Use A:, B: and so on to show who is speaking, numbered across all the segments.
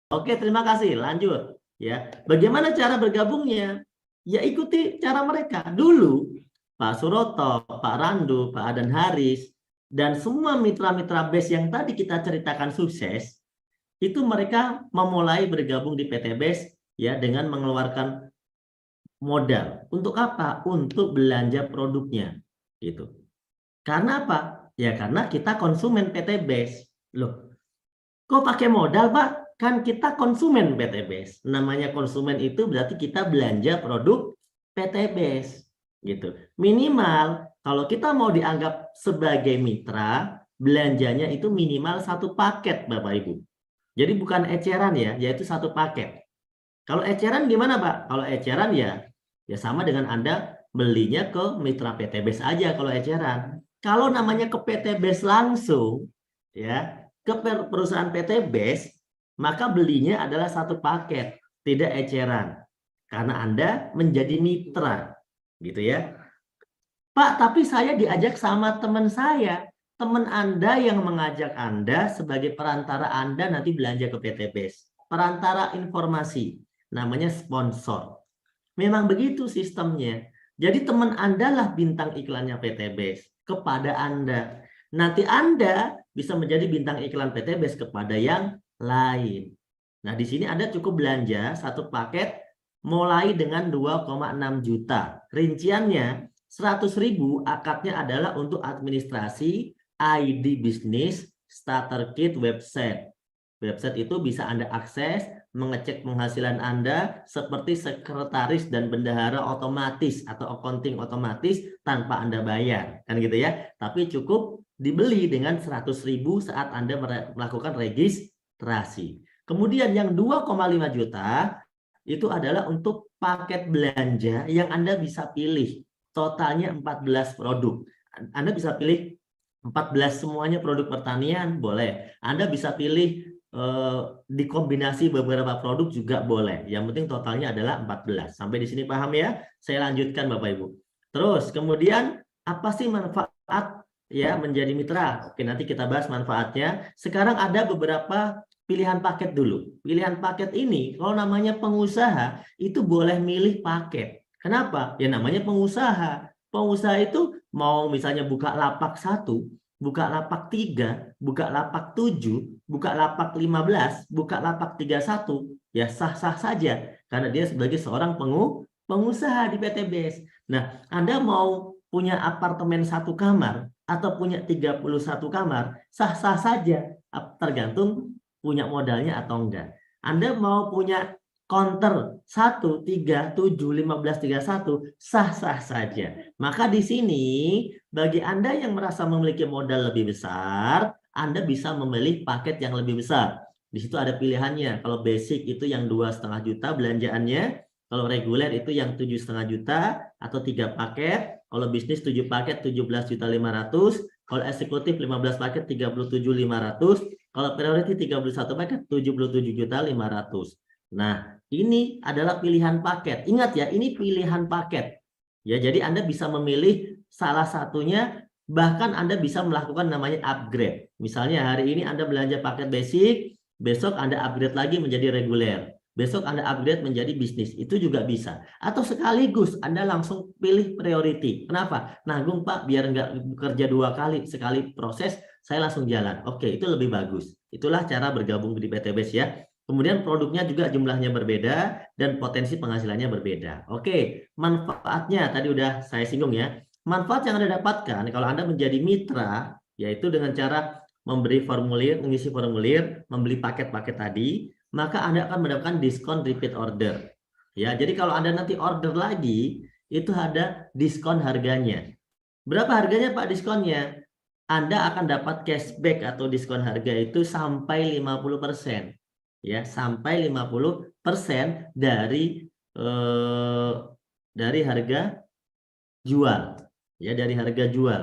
A: Oke, terima kasih. Lanjut. Ya, bagaimana cara bergabungnya? Ya ikuti cara mereka. Dulu Pak Suroto, Pak Randu, Pak Adan Haris, dan semua mitra-mitra BES yang tadi kita ceritakan sukses, itu mereka memulai bergabung di PT BES ya dengan mengeluarkan modal. Untuk apa? Untuk belanja produknya. Gitu. Karena apa? Ya karena kita konsumen PT BES. Loh, kok pakai modal, Pak? Kan kita konsumen PT BES. Namanya konsumen itu berarti kita belanja produk PT BES. Gitu. Minimal kalau kita mau dianggap sebagai mitra, belanjanya itu minimal satu paket, Bapak Ibu. Jadi bukan eceran ya, yaitu satu paket. Kalau eceran gimana, Pak? Kalau eceran ya sama dengan Anda belinya ke mitra PT BES aja kalau eceran. Kalau namanya ke PT BES langsung, ya ke perusahaan PT BES, maka belinya adalah satu paket, tidak eceran. Karena Anda menjadi mitra, gitu ya. Pak, tapi saya diajak sama teman saya. Teman Anda yang mengajak Anda sebagai perantara Anda nanti belanja ke PT BES. Perantara informasi, namanya sponsor. Memang begitu sistemnya. Jadi teman Anda lah bintang iklannya PT BES kepada Anda. Nanti Anda bisa menjadi bintang iklan PT BES kepada yang lain. Nah, di sini Anda cukup belanja satu paket mulai dengan 2,6 juta. Rinciannya 100.000 akadnya adalah untuk administrasi, ID bisnis, starter kit, website. Website itu bisa Anda akses, mengecek penghasilan Anda seperti sekretaris dan bendahara otomatis atau accounting otomatis tanpa Anda bayar. Kan gitu ya. Tapi cukup dibeli dengan 100.000 saat Anda melakukan registrasi. Kemudian yang 2,5 juta itu adalah untuk paket belanja yang Anda bisa pilih. Totalnya 14 produk. Anda bisa pilih 14 semuanya produk pertanian, boleh. Anda bisa pilih dikombinasi beberapa produk juga boleh. Yang penting totalnya adalah 14. Sampai di sini paham ya? Saya lanjutkan Bapak Ibu. Terus kemudian apa sih manfaat ya menjadi mitra? Oke, nanti kita bahas manfaatnya. Sekarang ada beberapa pilihan paket dulu. Pilihan paket ini kalau namanya pengusaha itu boleh milih paket. Kenapa? Ya namanya pengusaha. Pengusaha itu mau misalnya buka lapak 1, buka lapak 3, buka lapak 7, buka lapak 15, buka lapak 31, ya sah-sah saja karena dia sebagai seorang pengusaha di PT BES. Nah, Anda mau punya apartemen 1 kamar atau punya 31 kamar, sah-sah saja tergantung punya modalnya atau enggak. Anda mau punya counter 1, 3, 7, 15, 31, sah-sah saja. Maka di sini bagi Anda yang merasa memiliki modal lebih besar, Anda bisa memilih paket yang lebih besar. Di situ ada pilihannya. Kalau basic itu yang 2,5 juta belanjaannya, kalau reguler itu yang 7,5 juta atau 3 paket, kalau bisnis 7 paket 17.500.000, kalau eksekutif 15 paket 37.500, kalau priority 31 paket 77.500.000. Nah, ini adalah pilihan paket. Ingat ya, ini pilihan paket. Ya, jadi Anda bisa memilih salah satunya, bahkan Anda bisa melakukan namanya upgrade. Misalnya hari ini Anda belanja paket basic, besok Anda upgrade lagi menjadi reguler. Besok Anda upgrade menjadi bisnis. Itu juga bisa. Atau sekaligus Anda langsung pilih priority. Kenapa? Nanggung Pak, biar nggak bekerja 2 kali. Sekali proses, saya langsung jalan. Oke, itu lebih bagus. Itulah cara bergabung di PT BES ya. Kemudian produknya juga jumlahnya berbeda dan potensi penghasilannya berbeda. Oke, manfaatnya tadi udah saya singgung ya. Manfaat yang Anda dapatkan kalau Anda menjadi mitra, yaitu dengan cara memberi formulir, mengisi formulir, membeli paket-paket tadi, maka Anda akan mendapatkan diskon repeat order. Ya, jadi kalau Anda nanti order lagi, itu ada diskon harganya. Berapa harganya Pak diskonnya? Anda akan dapat cashback atau diskon harga itu sampai 50%. Ya, sampai 50% dari harga jual. Ya, dari harga jual.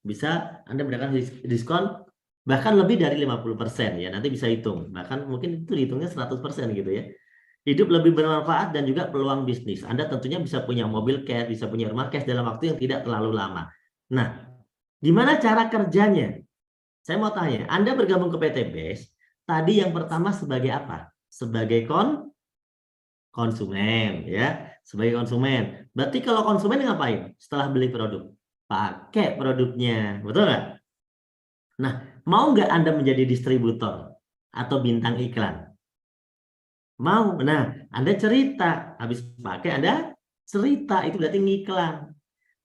A: Bisa Anda mendapatkan diskon bahkan lebih dari 50% ya. Nanti bisa hitung. Bahkan mungkin itu dihitungnya 100% gitu ya. Hidup lebih bermanfaat dan juga peluang bisnis. Anda tentunya bisa punya mobil cash, bisa punya rumah cash dalam waktu yang tidak terlalu lama. Nah, gimana cara kerjanya? Saya mau tanya, Anda bergabung ke PT BES, tadi yang pertama sebagai apa? sebagai konsumen ya, sebagai konsumen. Berarti kalau konsumen ngapain? Setelah beli produk, pakai produknya, betul nggak? Nah, mau nggak Anda menjadi distributor atau bintang iklan? Mau. Nah, Anda cerita, habis pakai Anda cerita, itu berarti ngiklan.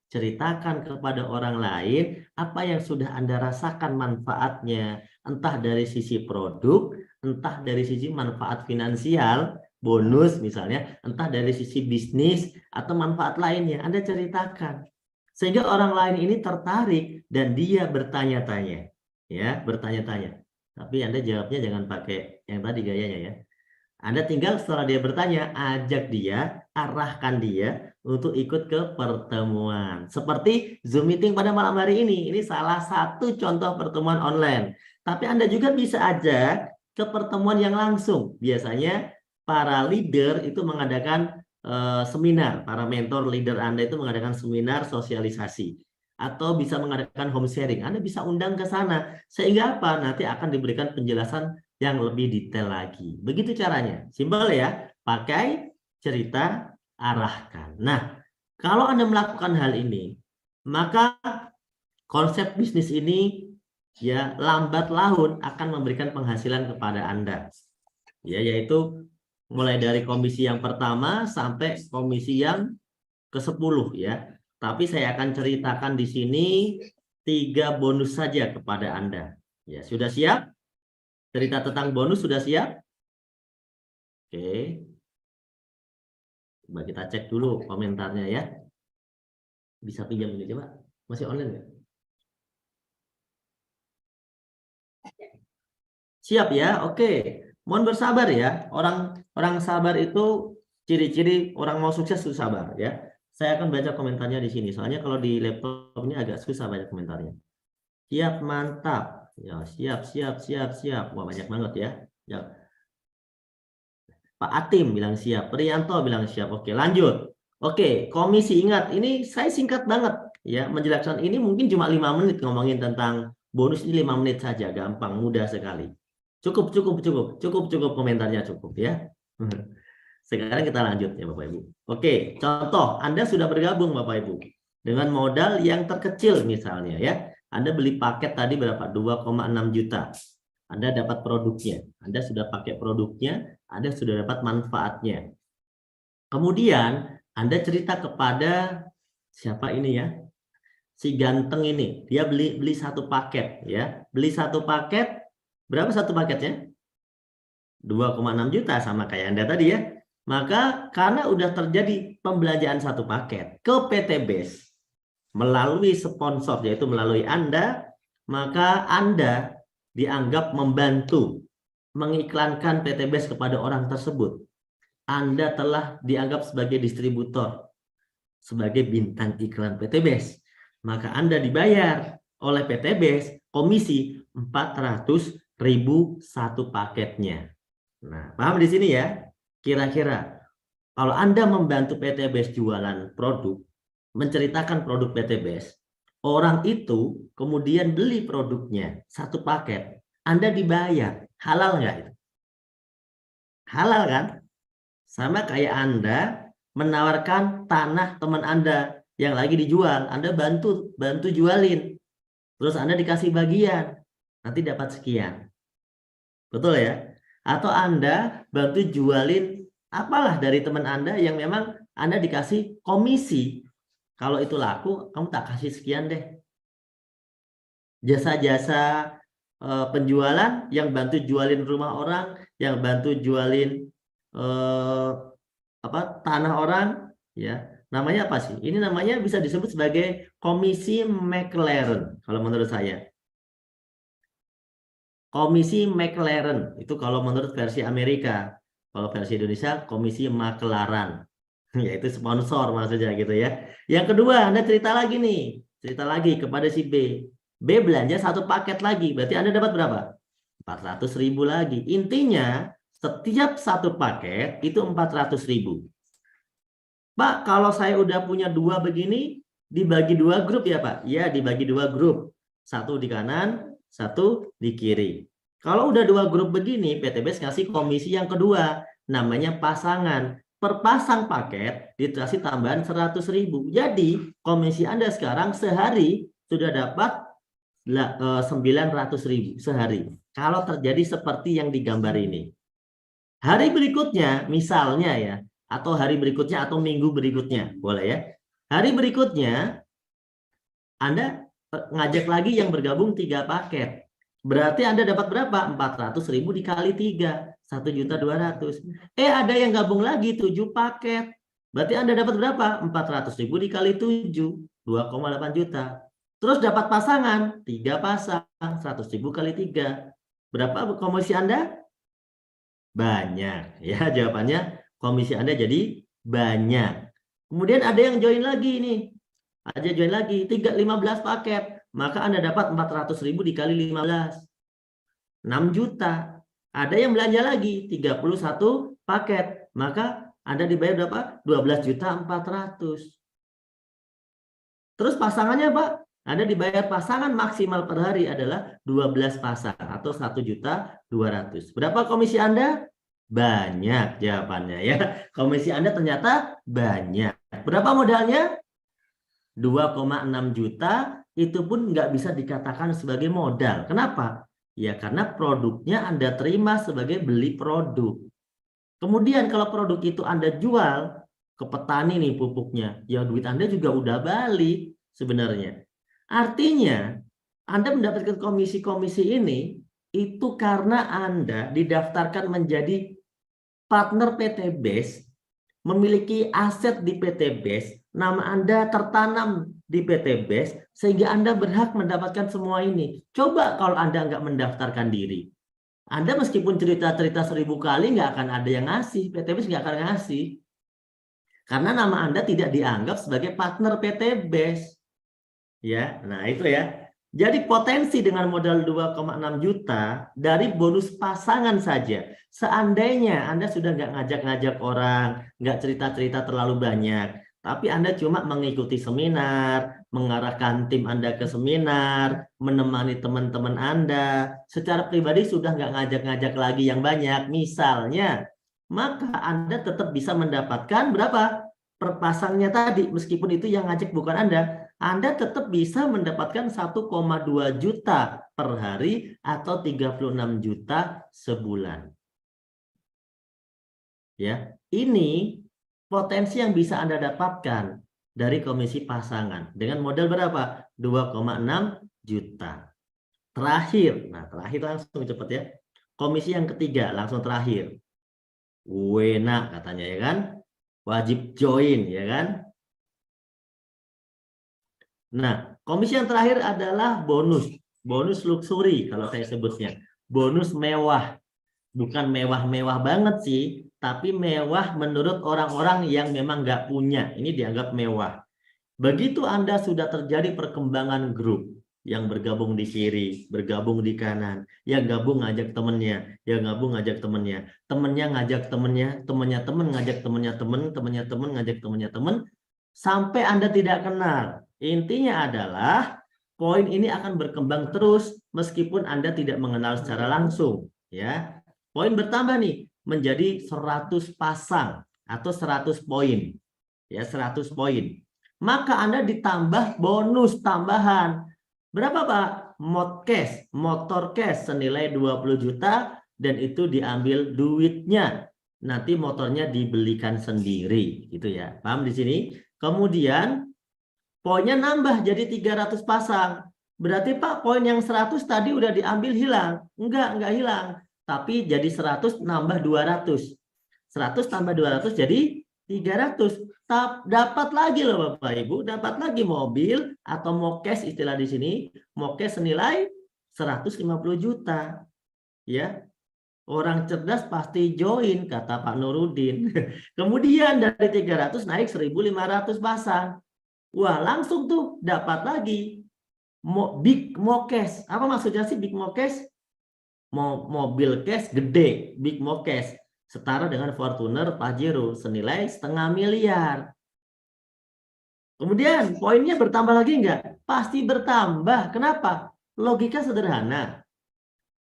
A: Ceritakan kepada orang lain apa yang sudah Anda rasakan manfaatnya, entah dari sisi produk, entah dari sisi manfaat finansial, bonus misalnya, entah dari sisi bisnis atau manfaat lainnya. Anda ceritakan sehingga orang lain ini tertarik dan dia bertanya-tanya, ya, bertanya-tanya. Tapi Anda jawabnya jangan pakai yang tadi gayanya ya. Anda tinggal setelah dia bertanya, ajak dia, arahkan dia untuk ikut ke pertemuan. Seperti Zoom meeting pada malam hari ini. Ini salah satu contoh pertemuan online. Tapi Anda juga bisa ajak ke pertemuan yang langsung. Biasanya para leader itu mengadakan seminar. Para mentor leader Anda itu mengadakan seminar sosialisasi. Atau bisa mengadakan home sharing. Anda bisa undang ke sana. Sehingga apa? Nanti akan diberikan penjelasan yang lebih detail lagi. Begitu caranya. Simpel ya. Pakai, cerita, arahkan. Nah, kalau Anda melakukan hal ini, maka konsep bisnis ini ya lambat laun akan memberikan penghasilan kepada Anda. Ya, yaitu mulai dari komisi yang pertama sampai komisi yang ke-10 ya. Tapi saya akan ceritakan di sini 3 bonus saja kepada Anda. Ya, sudah siap? Cerita tentang bonus sudah siap? Oke. Coba kita cek dulu komentarnya ya. Bisa pinjam ini coba. Masih online nggak? Siap ya? Oke. Mohon bersabar ya. Orang sabar itu ciri-ciri orang mau sukses itu sabar ya. Saya akan baca komentarnya di sini. Soalnya kalau di laptop ini agak susah baca komentarnya. Siap, mantap. Ya, siap. Wah, banyak banget ya. Ya. Pak Atim bilang siap, Priyanto bilang siap. Oke, lanjut. Oke, komisi, ingat, ini saya singkat banget ya menjelaskan ini, mungkin cuma 5 menit ngomongin tentang bonus ini, 5 menit saja, gampang, mudah sekali. Cukup komentarnya cukup ya. Sekarang kita lanjut ya Bapak Ibu. Oke, contoh, Anda sudah bergabung Bapak Ibu dengan modal yang terkecil misalnya ya. Anda beli paket tadi berapa? 2,6 juta. Anda dapat produknya, Anda sudah pakai produknya, Anda sudah dapat manfaatnya. Kemudian Anda cerita kepada siapa ini ya? Si ganteng ini, dia beli satu paket ya. Beli satu paket, berapa satu paketnya? 2,6 juta sama kayak Anda tadi ya. Maka karena udah terjadi pembelanjaan satu paket ke PT BES melalui sponsor yaitu melalui Anda, maka Anda dianggap membantu mengiklankan PT BES kepada orang tersebut. Anda telah dianggap sebagai distributor, sebagai bintang iklan PT BES. Maka Anda dibayar oleh PT BES komisi 400.000 satu paketnya. Nah, paham di sini ya? Kira-kira kalau Anda membantu PT BES jualan produk, menceritakan produk PT BES, orang itu kemudian beli produknya satu paket, Anda dibayar. Halal nggak itu? Halal kan? Sama kayak Anda menawarkan tanah teman Anda yang lagi dijual, Anda bantu jualin. Terus Anda dikasih bagian, nanti dapat sekian. Betul ya? Atau Anda bantu jualin apalah dari teman Anda yang memang Anda dikasih komisi. Kalau itu laku, kamu tak kasih sekian deh. Jasa-jasa penjualan yang bantu jualin rumah orang, yang bantu jualin tanah orang, ya. Namanya apa sih? Ini namanya bisa disebut sebagai komisi McLaren kalau menurut saya. Komisi McLaren itu kalau menurut versi Amerika. Kalau versi Indonesia komisi Maklaran. Yaitu sponsor maksudnya gitu ya. Yang kedua, Anda cerita lagi nih. Cerita lagi kepada si B. B belanja satu paket lagi. Berarti Anda dapat berapa? 400.000 lagi. Intinya setiap satu paket itu 400.000. Pak, kalau saya udah punya 2 begini, dibagi 2 grup ya Pak? Ya, dibagi 2 grup. Satu di kanan, satu di kiri. Kalau udah 2 grup begini, PTBS ngasih komisi yang kedua, namanya pasangan. Per pasang paket dikasih tambahan 100.000. Jadi komisi Anda sekarang sehari sudah dapat 900.000 sehari. Kalau terjadi seperti yang digambar ini. Hari berikutnya, misalnya ya, atau hari berikutnya atau minggu berikutnya, boleh ya. Hari berikutnya, Anda ngajak lagi yang bergabung 3 paket. Berarti Anda dapat berapa? 400.000 dikali 3, 1.200.000. Ada yang gabung lagi 7 paket. Berarti Anda dapat berapa? 400.000 dikali 7, 2,8 juta. Terus dapat pasangan, 3 pasang, 100.000 kali 3. Berapa komisi Anda? Banyak. Ya, jawabannya komisi Anda jadi banyak. Kemudian ada yang join lagi nih. Ada join lagi 15 paket. Maka Anda dapat 400.000 dikali 15. 6 juta. Ada yang belanja lagi 31 paket. Maka Anda dibayar berapa? 12.400.000. Terus pasangannya, Pak? Anda dibayar pasangan maksimal per hari adalah 12 pasang atau 1.200.000. Berapa komisi Anda? Banyak jawabannya ya. Komisi Anda ternyata banyak. Berapa modalnya? 2,6 juta, itu pun nggak bisa dikatakan sebagai modal. Kenapa? Ya karena produknya Anda terima sebagai beli produk. Kemudian kalau produk itu Anda jual ke petani nih pupuknya, ya duit Anda juga udah balik sebenarnya. Artinya Anda mendapatkan komisi-komisi ini itu karena Anda didaftarkan menjadi partner PTBS, memiliki aset di PTBS, nama Anda tertanam di PTBS, sehingga Anda berhak mendapatkan semua ini. Coba kalau Anda nggak mendaftarkan diri. Anda meskipun cerita-cerita 1000 kali nggak akan ada yang ngasih, PTBS nggak akan ngasih. Karena nama Anda tidak dianggap sebagai partner PTBS. Ya, nah itu ya. Jadi potensi dengan modal 2,6 juta dari bonus pasangan saja. Seandainya Anda sudah nggak ngajak-ngajak orang, nggak cerita-cerita terlalu banyak, tapi Anda cuma mengikuti seminar, mengarahkan tim Anda ke seminar, menemani teman-teman Anda, secara pribadi sudah nggak ngajak-ngajak lagi yang banyak, misalnya, maka Anda tetap bisa mendapatkan berapa? Per pasangnya tadi, meskipun itu yang ngajak bukan Anda tetap bisa mendapatkan 1,2 juta per hari atau 36 juta sebulan. Ya, ini potensi yang bisa Anda dapatkan dari komisi pasangan dengan modal berapa? 2,6 juta. Terakhir, nah terakhir langsung cepat ya. Komisi yang ketiga langsung terakhir. Wena katanya ya kan? Wajib join ya kan? Nah, komisi yang terakhir adalah bonus. Bonus luxury kalau saya sebutnya. Bonus mewah. Bukan mewah-mewah banget sih, tapi mewah menurut orang-orang yang memang nggak punya. Ini dianggap mewah. Begitu Anda sudah terjadi perkembangan grup, yang bergabung di kiri, bergabung di kanan, yang gabung ngajak temennya, yang gabung ngajak temennya, temennya ngajak temennya, temennya temen ngajak temennya temen, temennya temen ngajak temennya temen, sampai Anda tidak kenal. Intinya adalah poin ini akan berkembang terus meskipun Anda tidak mengenal secara langsung, ya. Poin bertambah nih menjadi 100 pasang atau 100 poin. Ya, 100 poin. Maka Anda ditambah bonus tambahan. Berapa, Pak? Motor cash senilai 20 juta dan itu diambil duitnya. Nanti motornya dibelikan sendiri, gitu ya. Paham di sini? Kemudian poinnya nambah jadi 300 pasang. Berarti Pak, poin yang 100 tadi udah diambil hilang. Enggak hilang. Tapi jadi 100 nambah 200. 100 tambah 200 jadi 300. Dapat lagi loh Bapak Ibu, dapat lagi mobil atau mokes istilah di sini, mokes senilai 150 juta. Ya. Orang cerdas pasti join kata Pak Nurudin. Kemudian dari 300 naik 1.500 pasang. Wah, langsung tuh dapat lagi big mokes. Apa maksudnya sih big mokes? Mobil cash gede, big mokes. Setara dengan Fortuner Pajero senilai 0,5 miliar. Kemudian poinnya bertambah lagi enggak? Pasti bertambah. Kenapa? Logika sederhana.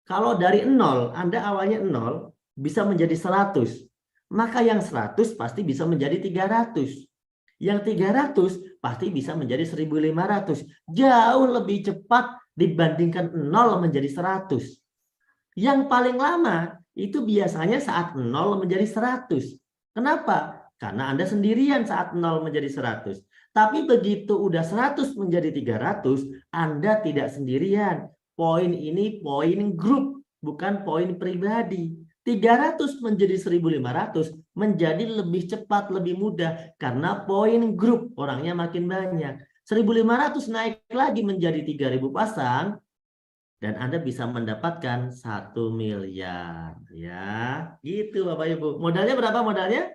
A: Kalau dari 0, Anda awalnya 0, bisa menjadi 100. Maka yang 100 pasti bisa menjadi 300. Yang 300 pasti bisa menjadi 1.500. Jauh lebih cepat dibandingkan 0 menjadi 100. Yang paling lama itu biasanya saat 0 menjadi 100. Kenapa? Karena Anda sendirian saat 0 menjadi 100. Tapi begitu udah 100 menjadi 300, Anda tidak sendirian. Poin ini poin grup, bukan poin pribadi. 300 menjadi 1.500 menjadi lebih cepat, lebih mudah. Karena poin grup, orangnya makin banyak. 1.500 naik lagi menjadi 3.000 pasang, dan Anda bisa mendapatkan 1 miliar. Ya, gitu Bapak Ibu. Modalnya berapa modalnya?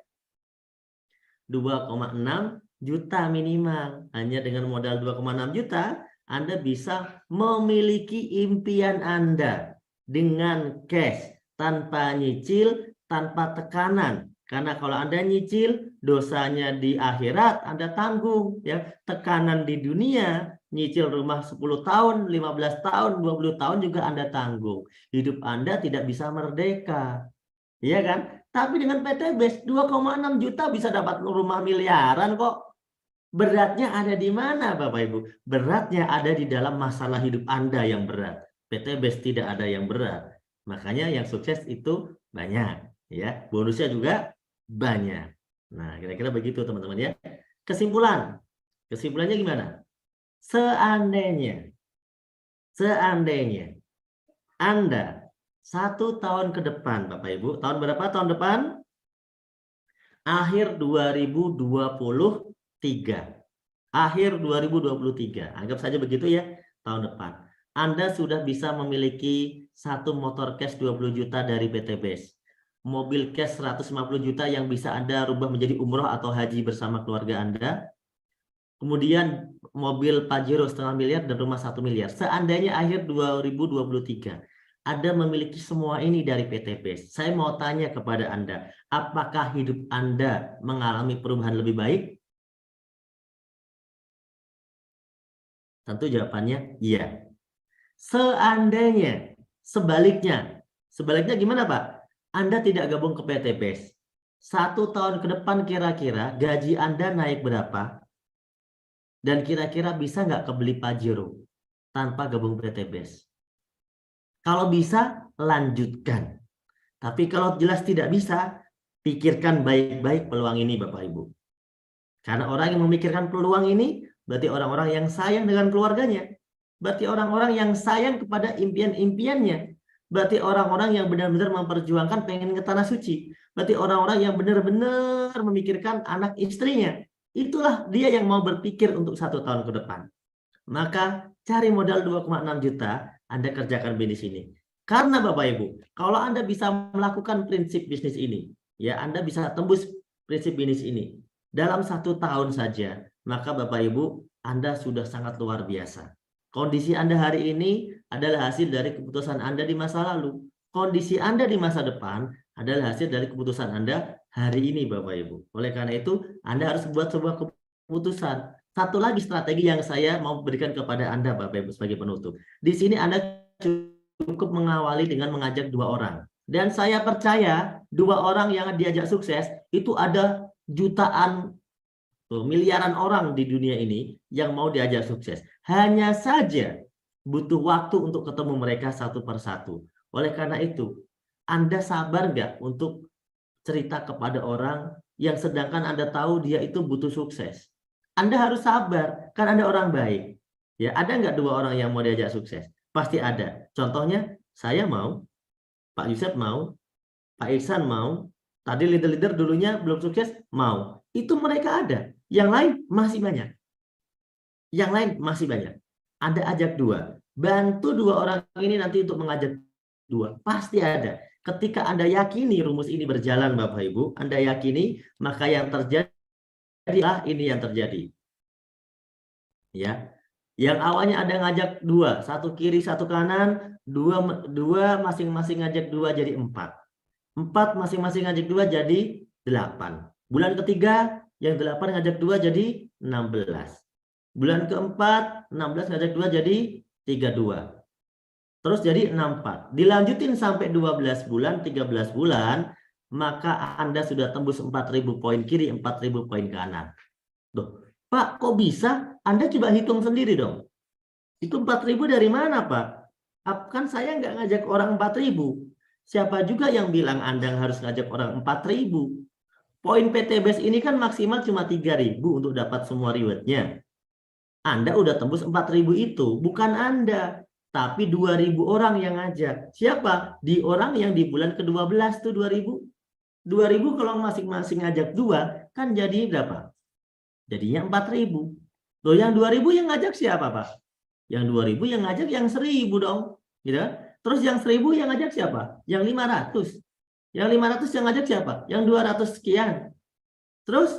A: 2,6 juta minimal. Hanya dengan modal 2,6 juta, Anda bisa memiliki impian Anda dengan cash, tanpa nyicil, tanpa tekanan. Karena kalau Anda nyicil, dosanya di akhirat Anda tanggung. Ya, tekanan di dunia, nyicil rumah 10 tahun, 15 tahun, 20 tahun juga Anda tanggung. Hidup Anda tidak bisa merdeka. Iya kan? Tapi dengan PTBS 2,6 juta bisa dapat rumah miliaran kok. Beratnya ada di mana Bapak Ibu? Beratnya ada di dalam masalah hidup Anda yang berat. PTBS tidak ada yang berat. Makanya yang sukses itu banyak. Ya, bonusnya juga banyak. Nah, kira-kira begitu teman-teman ya. Kesimpulan. Kesimpulannya gimana? Seandainya Anda 1 tahun ke depan, Bapak Ibu, tahun berapa tahun depan? Akhir 2023. Akhir 2023. Anggap saja begitu ya, tahun depan. Anda sudah bisa memiliki 1 motor cash 20 juta dari PTBS. Mobil cash 150 juta yang bisa Anda rubah menjadi umroh atau haji bersama keluarga Anda. Kemudian mobil Pajero 0,5 miliar dan rumah 1 miliar. Seandainya akhir 2023 Anda memiliki semua ini dari PTBS, saya mau tanya kepada Anda, apakah hidup Anda mengalami perubahan lebih baik? Tentu jawabannya iya. Seandainya sebaliknya gimana Pak? Anda tidak gabung ke PTBS. 1 tahun ke depan kira-kira gaji Anda naik berapa? Dan kira-kira bisa nggak kebeli Pajero tanpa gabung PTBS? Kalau bisa, lanjutkan. Tapi kalau jelas tidak bisa, pikirkan baik-baik peluang ini Bapak Ibu. Karena orang yang memikirkan peluang ini, berarti orang-orang yang sayang dengan keluarganya. Berarti orang-orang yang sayang kepada impian-impiannya. Berarti orang-orang yang benar-benar memperjuangkan pengen ke tanah suci. Berarti orang-orang yang benar-benar memikirkan anak istrinya. Itulah dia yang mau berpikir untuk 1 tahun ke depan. Maka cari modal 2,6 juta, Anda kerjakan bisnis ini. Karena Bapak Ibu, kalau Anda bisa melakukan prinsip bisnis ini, ya Anda bisa tembus prinsip bisnis ini dalam 1 tahun saja, maka Bapak Ibu, Anda sudah sangat luar biasa. Kondisi Anda hari ini adalah hasil dari keputusan Anda di masa lalu. Kondisi Anda di masa depan adalah hasil dari keputusan Anda hari ini Bapak Ibu. Oleh karena itu, Anda harus buat sebuah keputusan. Satu lagi strategi yang saya mau berikan kepada Anda Bapak Ibu sebagai penutup. Di sini Anda cukup mengawali dengan mengajak 2 orang. Dan saya percaya 2 orang yang diajak sukses itu ada jutaan, miliaran orang di dunia ini yang mau diajak sukses. Hanya saja butuh waktu untuk ketemu mereka satu persatu. Oleh karena itu, Anda sabar nggak untuk cerita kepada orang yang sedangkan Anda tahu dia itu butuh sukses? Anda harus sabar, kan Anda orang baik. Ya, ada nggak 2 orang yang mau diajak sukses? Pasti ada. Contohnya, saya mau, Pak Yusuf mau, Pak Iksan mau, tadi leader-leader dulunya belum sukses, mau. Itu mereka ada. Yang lain masih banyak. Yang lain masih banyak. Anda ajak 2. Bantu 2 orang ini nanti untuk mengajak 2. Pasti ada. Ketika Anda yakini rumus ini berjalan Bapak Ibu, Anda yakini, maka yang terjadi ini yang terjadi. Ya. Yang awalnya ada ngajak 2, 1 kiri, 1 kanan, 2 masing-masing ngajak 2 jadi 4. 4 masing-masing ngajak 2 jadi 8. Bulan ketiga yang 8 ngajak 2 jadi 16. Bulan keempat 16 ngajak 2 jadi 32. Terus jadi 64. Dilanjutin sampai 12 bulan, 13 bulan, maka Anda sudah tembus 4.000 poin kiri, 4.000 poin kanan. Tuh, Pak, kok bisa? Anda coba hitung sendiri dong. Itu 4.000 dari mana, Pak? Kan saya nggak ngajak orang 4.000. Siapa juga yang bilang Anda harus ngajak orang 4.000? Poin PTBS ini kan maksimal cuma 3.000 untuk dapat semua rewardnya. Anda udah tembus 4.000 itu, bukan Anda, tapi 2.000 orang yang ngajak. Siapa? Di orang yang di bulan ke-12 tuh 2.000. 2.000 kalau masing-masing ngajak 2, kan jadi berapa? Jadinya 4.000. Loh, yang 2.000 yang ngajak siapa, Pak? Yang 2.000 yang ngajak yang 1.000 dong. Gitu. Terus yang 1.000 yang ngajak siapa? Yang 500. Yang 500 yang ngajak siapa? Yang 200 sekian. Terus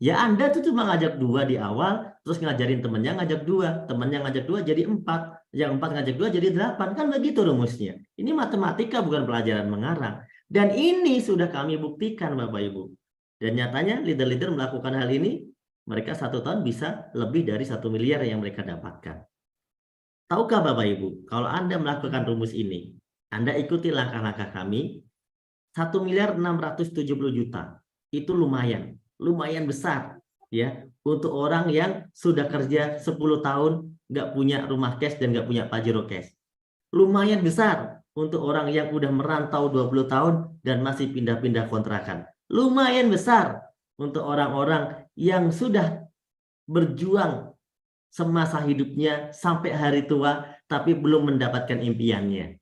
A: ya Anda tuh cuma ngajak 2 di awal, terus ngajarin temennya ngajak 2, temennya ngajak 2 jadi 4, yang 4 ngajak 2 jadi 8, kan begitu rumusnya. Ini matematika bukan pelajaran mengarang. Dan ini sudah kami buktikan Bapak Ibu. Dan nyatanya leader-leader melakukan hal ini, mereka 1 tahun bisa lebih dari 1 miliar yang mereka dapatkan. Tahukah Bapak Ibu, kalau Anda melakukan rumus ini, Anda ikuti langkah-langkah kami, 1.670.000.000 itu lumayan besar ya untuk orang yang sudah kerja 10 tahun nggak punya rumah cash dan nggak punya Pajero cash. Lumayan besar untuk orang yang udah merantau 20 tahun dan masih pindah-pindah kontrakan. Lumayan besar untuk orang-orang yang sudah berjuang semasa hidupnya sampai hari tua tapi belum mendapatkan impiannya.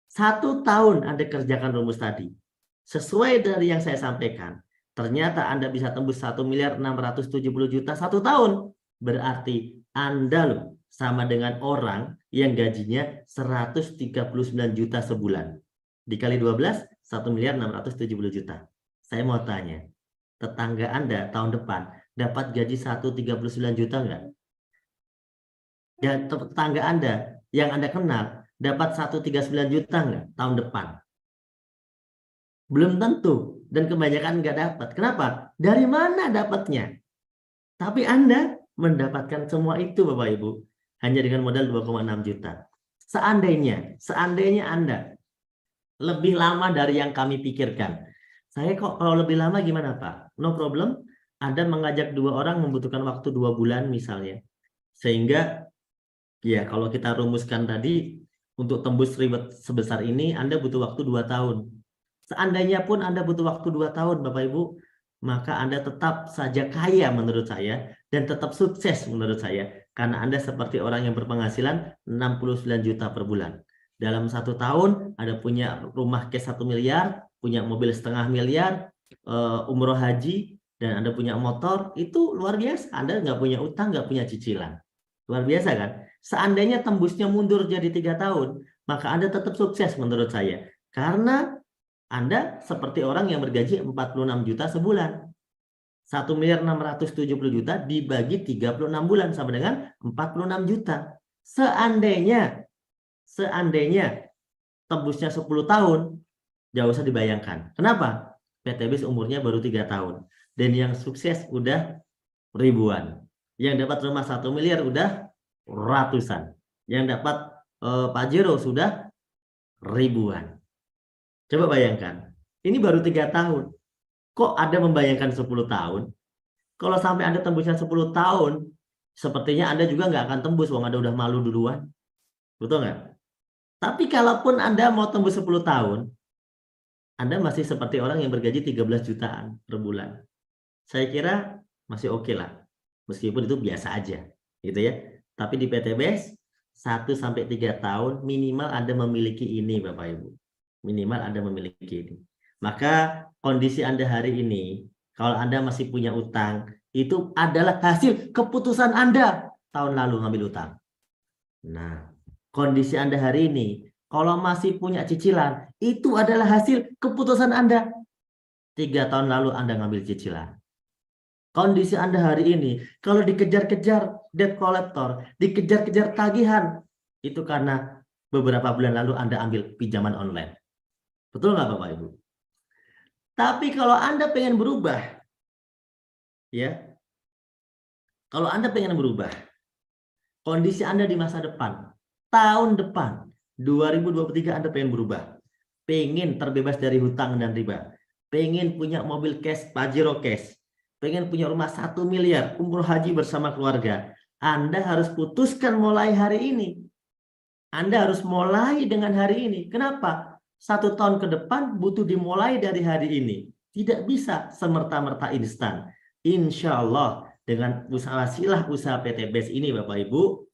A: 1 tahun Anda kerjakan rumus tadi. Sesuai dari yang saya sampaikan, ternyata Anda bisa tembus 1.670.000.000 1 tahun. Berarti Anda loh sama dengan orang yang gajinya 139 juta sebulan. Dikali 12, 1.670.000.000. Saya mau tanya, tetangga Anda tahun depan dapat gaji 139 juta enggak? Ya, tetangga Anda yang Anda kenal dapat 139 juta enggak tahun depan? Belum tentu, dan kebanyakan nggak dapat. Kenapa? Dari mana dapatnya? Tapi Anda mendapatkan semua itu Bapak Ibu hanya dengan modal 2,6 juta. Seandainya Anda lebih lama dari yang kami pikirkan. Saya kok kalau lebih lama gimana Pak? No problem. Anda mengajak 2 orang membutuhkan waktu 2 bulan misalnya. Sehingga ya kalau kita rumuskan tadi untuk tembus reward sebesar ini Anda butuh waktu 2 tahun. Seandainya pun Anda butuh waktu 2 tahun Bapak Ibu, maka Anda tetap saja kaya menurut saya dan tetap sukses menurut saya. Karena Anda seperti orang yang berpenghasilan 69 juta per bulan. Dalam 1 tahun Anda punya rumah cash 1 miliar, punya mobil setengah miliar, umroh haji, dan Anda punya motor, itu luar biasa. Anda nggak punya utang, nggak punya cicilan. Luar biasa kan? Seandainya tembusnya mundur jadi 3 tahun, maka Anda tetap sukses menurut saya. Karena Anda seperti orang yang bergaji 46 juta sebulan. 1.670.000.000 dibagi 36 bulan sama dengan 46 juta. Seandainya tembusnya 10 tahun, jauh usah dibayangkan. Kenapa? PTBS umurnya baru 3 tahun. Dan yang sukses udah ribuan. Yang dapat rumah 1 miliar udah ratusan. Yang dapat Pajero sudah ribuan. Coba bayangkan, ini baru 3 tahun. Kok Anda membayangkan 10 tahun? Kalau sampai Anda tembusnya 10 tahun, sepertinya Anda juga nggak akan tembus, wong Anda udah malu duluan. Betul nggak? Tapi kalaupun Anda mau tembus 10 tahun, Anda masih seperti orang yang bergaji 13 jutaan per bulan. Saya kira masih oke lah. Meskipun itu biasa aja. Gitu ya. Tapi di PTBS, 1-3 tahun minimal Anda memiliki ini Bapak Ibu. Minimal Anda memiliki ini. Maka kondisi Anda hari ini, kalau Anda masih punya utang, itu adalah hasil keputusan Anda tahun lalu ngambil utang. Nah, kondisi Anda hari ini, kalau masih punya cicilan, itu adalah hasil keputusan Anda. 3 tahun lalu Anda ngambil cicilan. Kondisi Anda hari ini, kalau dikejar-kejar debt collector, dikejar-kejar tagihan, itu karena beberapa bulan lalu Anda ambil pinjaman online. Betul nggak Bapak Ibu? Tapi kalau Anda pengen berubah, ya, kalau Anda pengen berubah, kondisi Anda di masa depan, tahun depan 2023 Anda pengen berubah, pengen terbebas dari hutang dan riba, pengen punya mobil cash, Pajero cash, pengen punya rumah 1 miliar, umroh haji bersama keluarga, Anda harus putuskan mulai hari ini. Anda harus mulai dengan hari ini. Kenapa? 1 tahun ke depan butuh dimulai dari hari ini. Tidak bisa semerta-merta instan. Insya Allah dengan usaha PT BES ini Bapak Ibu,